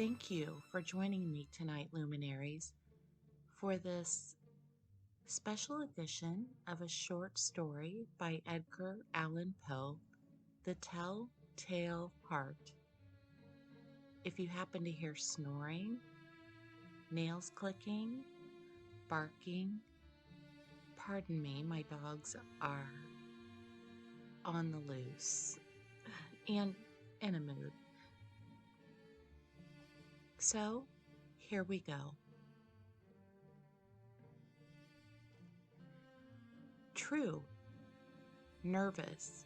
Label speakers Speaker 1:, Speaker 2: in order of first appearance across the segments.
Speaker 1: Thank you for joining me tonight, Luminaries, for this special edition of a short story by Edgar Allan Poe, The Tell-Tale Heart. If you happen to hear snoring, nails clicking, barking, pardon me, my dogs are on the loose and in a mood. So, here we go. True, nervous,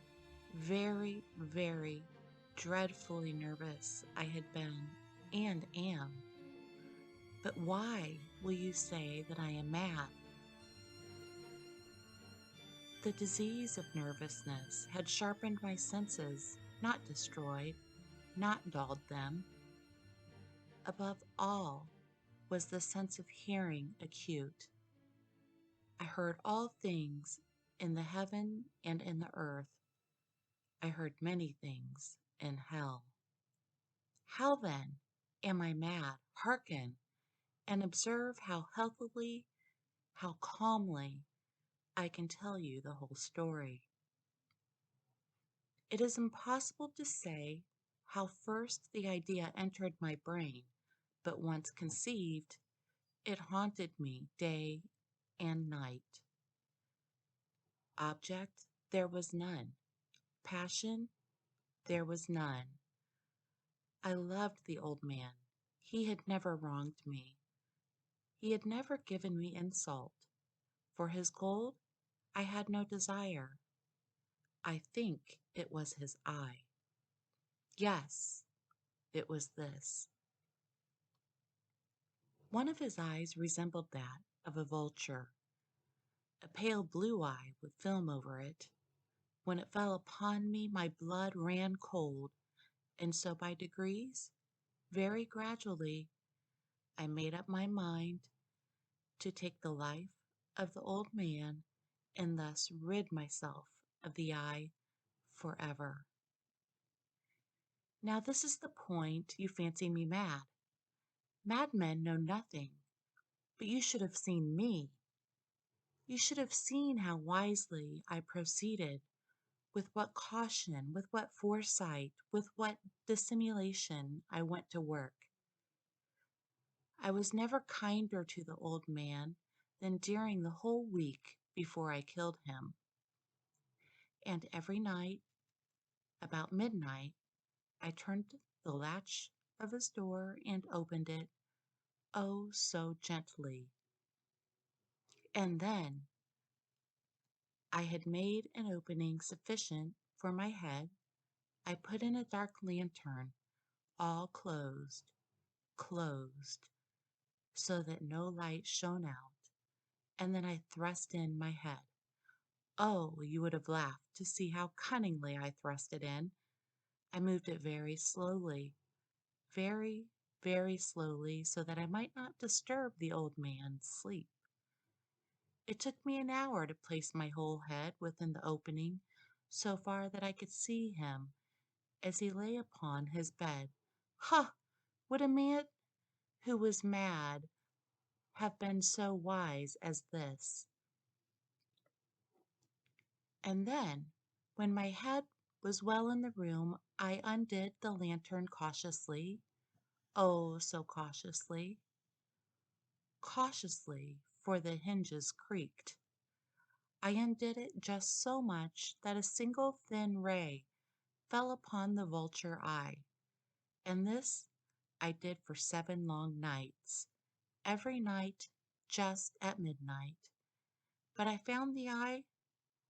Speaker 1: very, very dreadfully nervous I had been and am. But why will you say that I am mad? The disease of nervousness had sharpened my senses, not destroyed, not dulled them. Above all was the sense of hearing acute. I heard all things in the heaven and in the earth. I heard many things in hell. How then am I mad? Hearken, and observe how healthily, how calmly I can tell you the whole story. It is impossible to say how first the idea entered my brain, but once conceived, it haunted me day and night. Object, there was none. Passion, there was none. I loved the old man. He had never wronged me. He had never given me insult. For his gold, I had no desire. I think it was his eye. Yes, it was this. One of his eyes resembled that of a vulture, a pale blue eye with film over it. When it fell upon me, my blood ran cold, and so by degrees, very gradually, I made up my mind to take the life of the old man and thus rid myself of the eye forever. Now this is the point you fancy me mad. Madmen know nothing, but you should have seen me. You should have seen how wisely I proceeded, with what caution, with what foresight, with what dissimulation I went to work. I was never kinder to the old man than during the whole week before I killed him. And every night, about midnight, I turned the latch of his door and opened it, oh, so gently. And then I had made an opening sufficient for my head. I put in a dark lantern, all closed, so that no light shone out, and then I thrust in my head. Oh, you would have laughed to see how cunningly I thrust it in. I moved it very, very slowly, so that I might not disturb the old man's sleep. It took me an hour to place my whole head within the opening, so far that I could see him as he lay upon his bed. Ha! Would a man who was mad have been so wise as this? And then, when my head was well in the room, I undid the lantern cautiously, oh, so cautiously, for the hinges creaked. I undid it just so much that a single thin ray fell upon the vulture eye, and this I did for 7 long nights, every night just at midnight. But I found the eye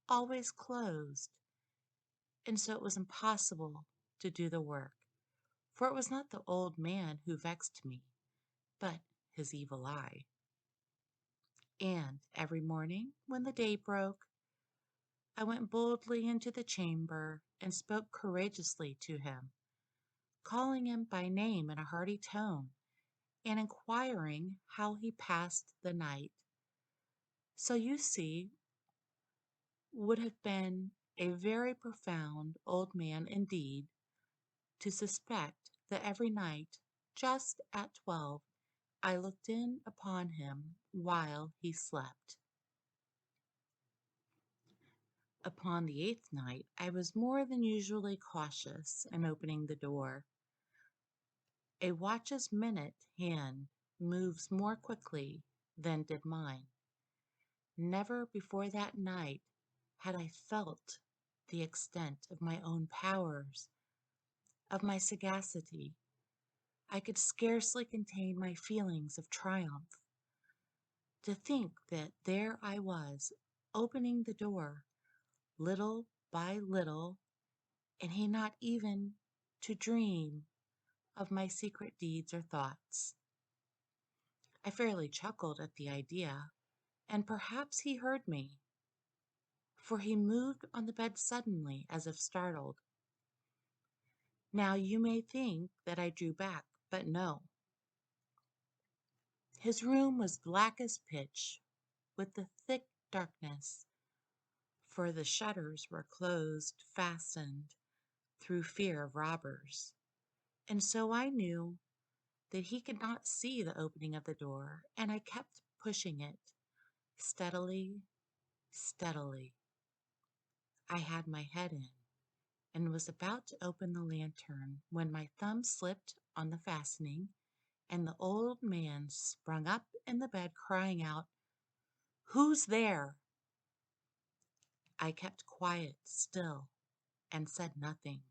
Speaker 1: always closed, and so it was impossible to do the work, for it was not the old man who vexed me, but his evil eye. And every morning, when the day broke, I went boldly into the chamber and spoke courageously to him, calling him by name in a hearty tone, and inquiring how he passed the night. So you see, would have been a very profound old man indeed to suspect that every night Just at 12, I looked in upon him while he slept. Upon the 8th night, I was more than usually cautious in opening the door. A watch's minute hand moves more quickly than did mine. Never before that night had I felt the extent of my own powers, of my sagacity. I could scarcely contain my feelings of triumph. To think that there I was, opening the door, little by little, and he not even to dream of my secret deeds or thoughts. I fairly chuckled at the idea, and perhaps he heard me, for he moved on the bed suddenly as if startled. Now you may think that I drew back, but no. His room was black as pitch, with the thick darkness, for the shutters were closed, fastened, through fear of robbers. And so I knew that he could not see the opening of the door, and I kept pushing it, steadily, steadily. I had my head in, and was about to open the lantern when my thumb slipped on the fastening, and the old man sprung up in the bed, crying out, "Who's there?" I kept quite still and said nothing.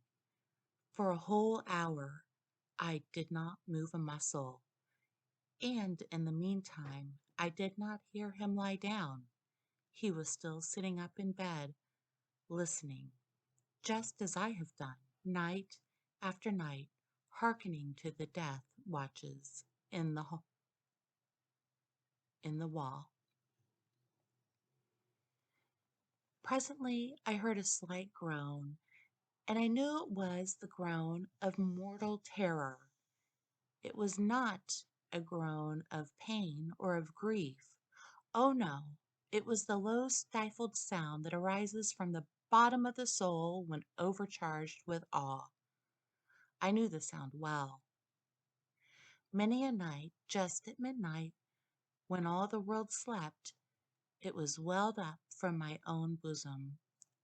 Speaker 1: For a whole hour I did not move a muscle, and in the meantime I did not hear him lie down. He was still sitting up in bed, listening, just as I have done, night after night, hearkening to the death watches in the wall. Presently I heard a slight groan, and I knew it was the groan of mortal terror. It was not a groan of pain or of grief. Oh no, it was the low stifled sound that arises from the bottom of the soul when overcharged with awe. I knew the sound well. Many a night, just at midnight, when all the world slept, it was welled up from my own bosom,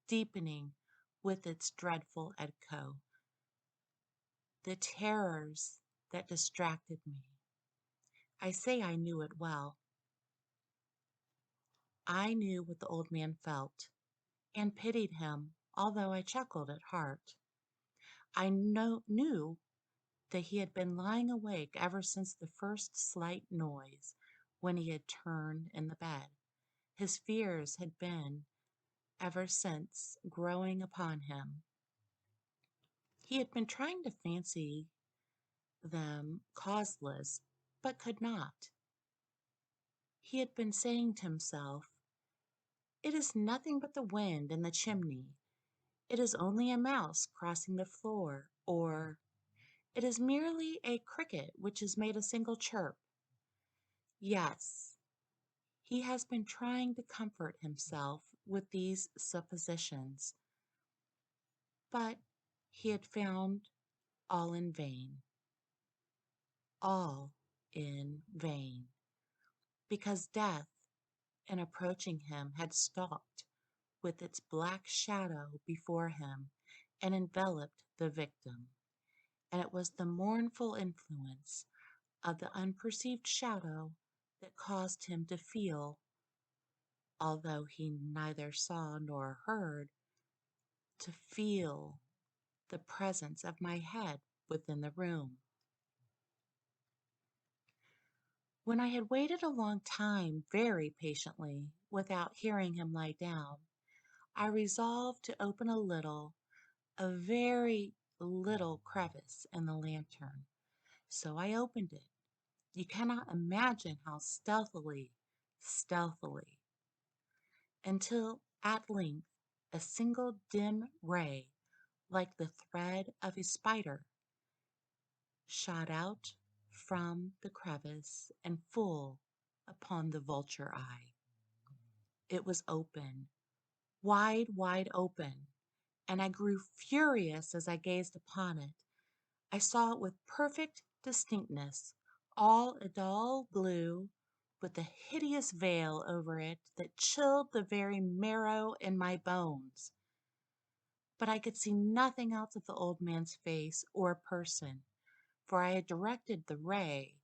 Speaker 1: deepening with its dreadful echo the terrors that distracted me. I say I knew it well. I knew what the old man felt, and pitied him, although I chuckled at heart. I knew that he had been lying awake ever since the first slight noise, when he had turned in the bed. His fears had been, ever since, growing upon him. He had been trying to fancy them causeless, but could not. He had been saying to himself, "It is nothing but the wind in the chimney. It is only a mouse crossing the floor," or "It is merely a cricket which has made a single chirp." Yes, he has been trying to comfort himself with these suppositions, but he had found all in vain. All in vain, because death, in approaching him, had stalked with its black shadow before him and enveloped the victim, and it was the mournful influence of the unperceived shadow that caused him to feel, although he neither saw nor heard, to feel the presence of my head within the room. When I had waited a long time, very patiently, without hearing him lie down, I resolved to open a very little crevice in the lantern. So I opened it. You cannot imagine how stealthily, until at length a single dim ray, like the thread of a spider, shot out from the crevice and full upon the vulture eye. It was open, wide open, and I grew furious as I gazed upon it. I saw it with perfect distinctness, all a dull blue, with a hideous veil over it that chilled the very marrow in my bones. But I could see nothing else of the old man's face or person, for I had directed the ray,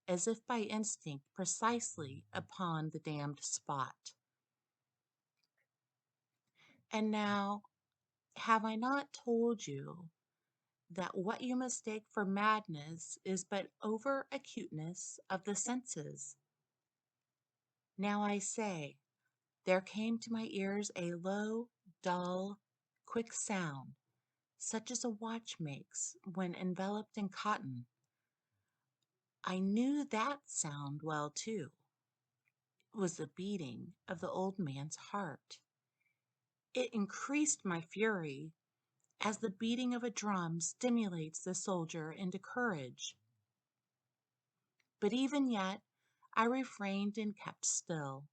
Speaker 1: as if by instinct, precisely upon the damned spot. And now, have I not told you that what you mistake for madness is but over acuteness of the senses? Now I say, there came to my ears a low, dull, quick sound, such as a watch makes when enveloped in cotton. I knew that sound well, too. It was the beating of the old man's heart. It increased my fury, as the beating of a drum stimulates the soldier into courage. But even yet I refrained and kept still.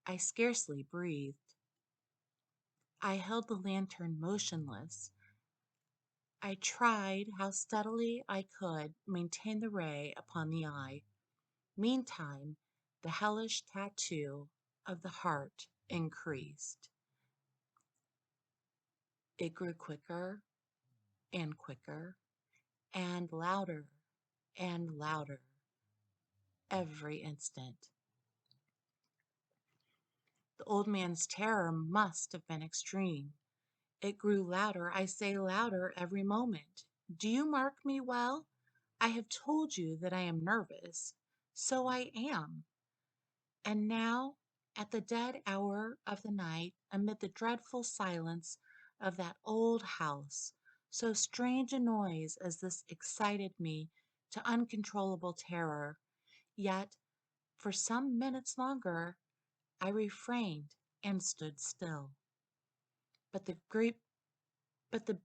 Speaker 1: I scarcely breathed. I held the lantern motionless. I tried how steadily I could maintain the ray upon the eye. Meantime, the hellish tattoo of the heart increased. It grew quicker and quicker and louder every instant. The old man's terror must have been extreme. It grew louder, I say louder, every moment. Do you mark me well? I have told you that I am nervous. So I am. And now, at the dead hour of the night, amid the dreadful silence of that old house, so strange a noise as this excited me to uncontrollable terror. Yet, for some minutes longer, I refrained and stood still. But the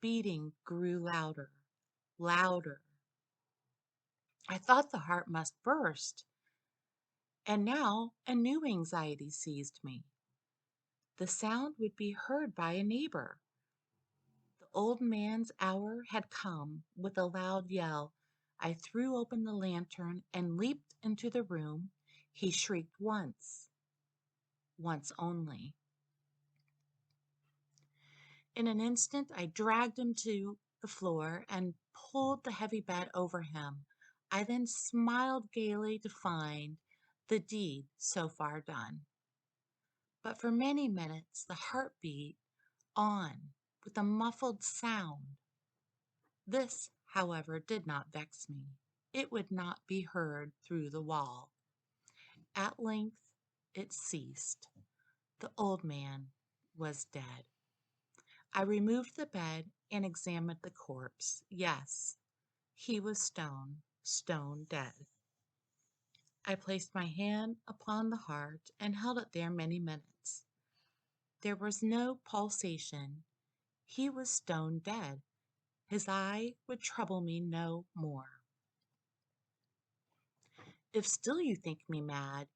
Speaker 1: beating grew louder. I thought the heart must burst, and now a new anxiety seized me. The sound would be heard by a neighbor. The old man's hour had come. With a loud yell, I threw open the lantern and leaped into the room. He shrieked once only. In an instant, I dragged him to the floor and pulled the heavy bed over him. I then smiled gaily to find the deed so far done. But for many minutes the heart beat on with a muffled sound. This, however, did not vex me. It would not be heard through the wall. At length it ceased. The old man was dead. I removed the bed and examined the corpse. Yes, he was stone dead. I placed my hand upon the heart and held it there many minutes. There was no pulsation. He was stone dead. His eye would trouble me no more. If still you think me mad,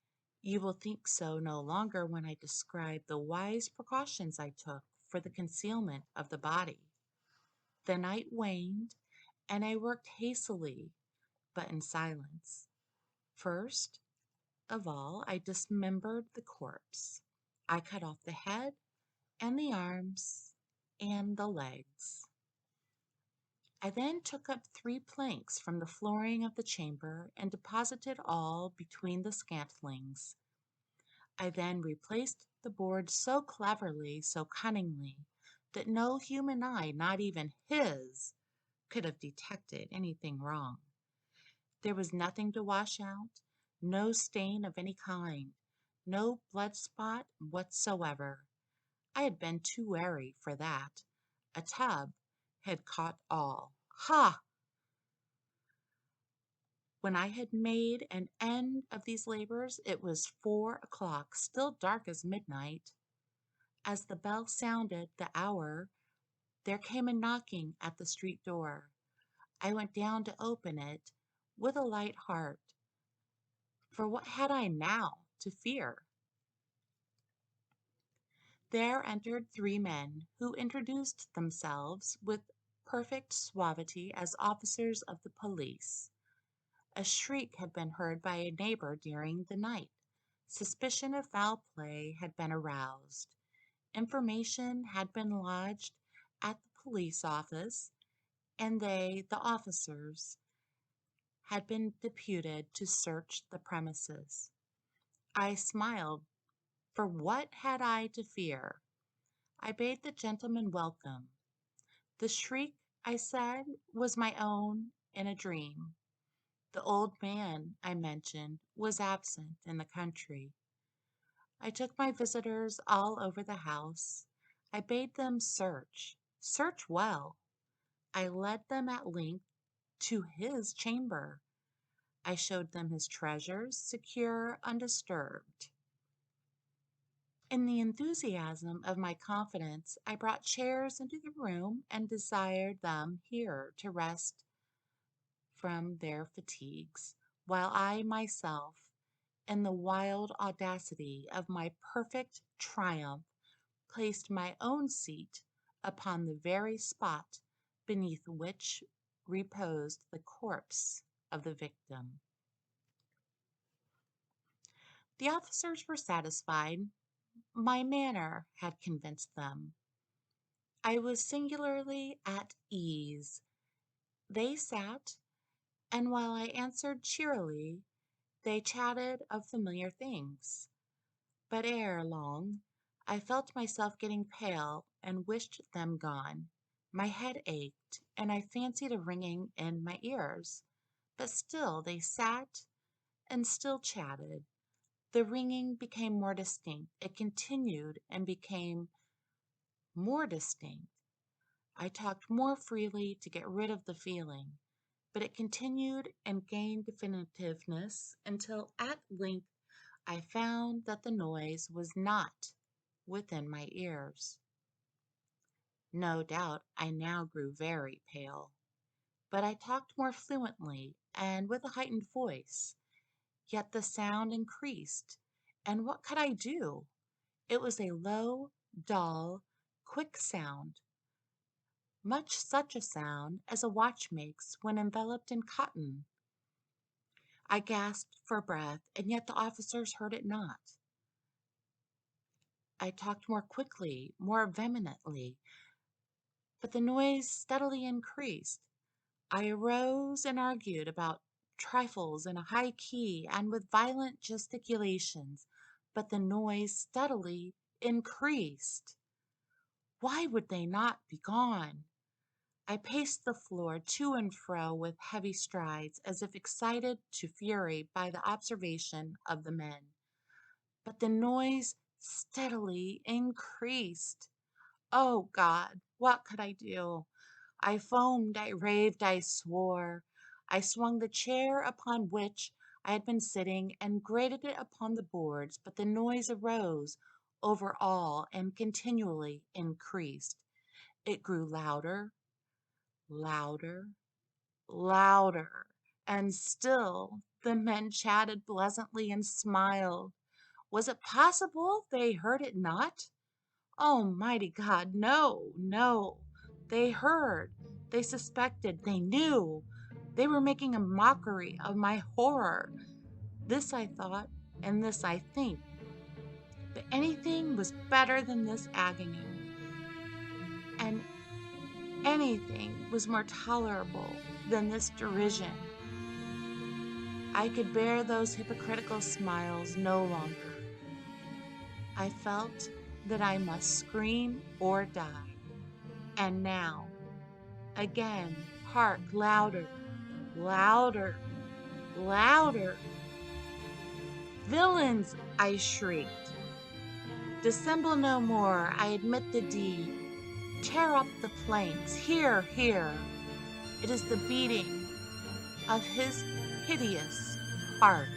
Speaker 1: you will think so no longer when I describe the wise precautions I took for the concealment of the body. The night waned, and I worked hastily, but in silence. First of all, I dismembered the corpse. I cut off the head and the arms and the legs. I then took up 3 planks from the flooring of the chamber and deposited all between the scantlings. I then replaced the board so cleverly, so cunningly, that no human eye, not even his, could have detected anything wrong. There was nothing to wash out, no stain of any kind, no blood spot whatsoever. I had been too wary for that. A tub had caught all. Ha! When I had made an end of these labors, it was 4 o'clock, still dark as midnight. As the bell sounded the hour, there came a knocking at the street door. I went down to open it with a light heart, for what had I now to fear? There entered 3 men, who introduced themselves with perfect suavity as officers of the police. A shriek had been heard by a neighbor during the night. Suspicion of foul play had been aroused. Information had been lodged at the police office, and they, the officers, had been deputed to search the premises. I smiled, for what had I to fear? I bade the gentleman welcome. The shriek, I said, was my own in a dream. The old man, I mentioned, was absent in the country. I took my visitors all over the house. I bade them search well. I led them at length to his chamber. I showed them his treasures, secure, undisturbed. In the enthusiasm of my confidence, I brought chairs into the room and desired them here to rest from their fatigues, while I myself, in the wild audacity of my perfect triumph, placed my own seat upon the very spot beneath which reposed the corpse of the victim. The officers were satisfied. My manner had convinced them. I was singularly at ease. They sat, and while I answered cheerily, they chatted of familiar things. But ere long, I felt myself getting pale and wished them gone. My head ached, and I fancied a ringing in my ears. But still they sat and still chatted. The ringing became more distinct. It continued and became more distinct. I talked more freely to get rid of the feeling, but it continued and gained definitiveness until at length I found that the noise was not within my ears. No doubt I now grew very pale, but I talked more fluently and with a heightened voice. Yet the sound increased, and what could I do? It was a low, dull, quick sound, much such a sound as a watch makes when enveloped in cotton. I gasped for breath, and yet the officers heard it not. I talked more quickly, more vehemently, but the noise steadily increased. I arose and argued about trifles in a high key and with violent gesticulations, but the noise steadily increased. Why would they not be gone? I paced the floor to and fro with heavy strides, as if excited to fury by the observation of the men. But the noise steadily increased. Oh God, what could I do? I foamed, I raved, I swore. I swung the chair upon which I had been sitting and grated it upon the boards, but the noise arose over all and continually increased. It grew louder, louder, louder, and still the men chatted pleasantly and smiled. Was it possible they heard it not? Almighty God, no, no. They heard, they suspected, they knew. They were making a mockery of my horror. This I thought, and this I think. But anything was better than this agony, and anything was more tolerable than this derision. I could bear those hypocritical smiles no longer. I felt that I must scream or die. And now, again, hark, louder, louder, louder. Villains, I shrieked. Dissemble no more, I admit the deed. Tear up the planks, here, here. It is the beating of his hideous heart.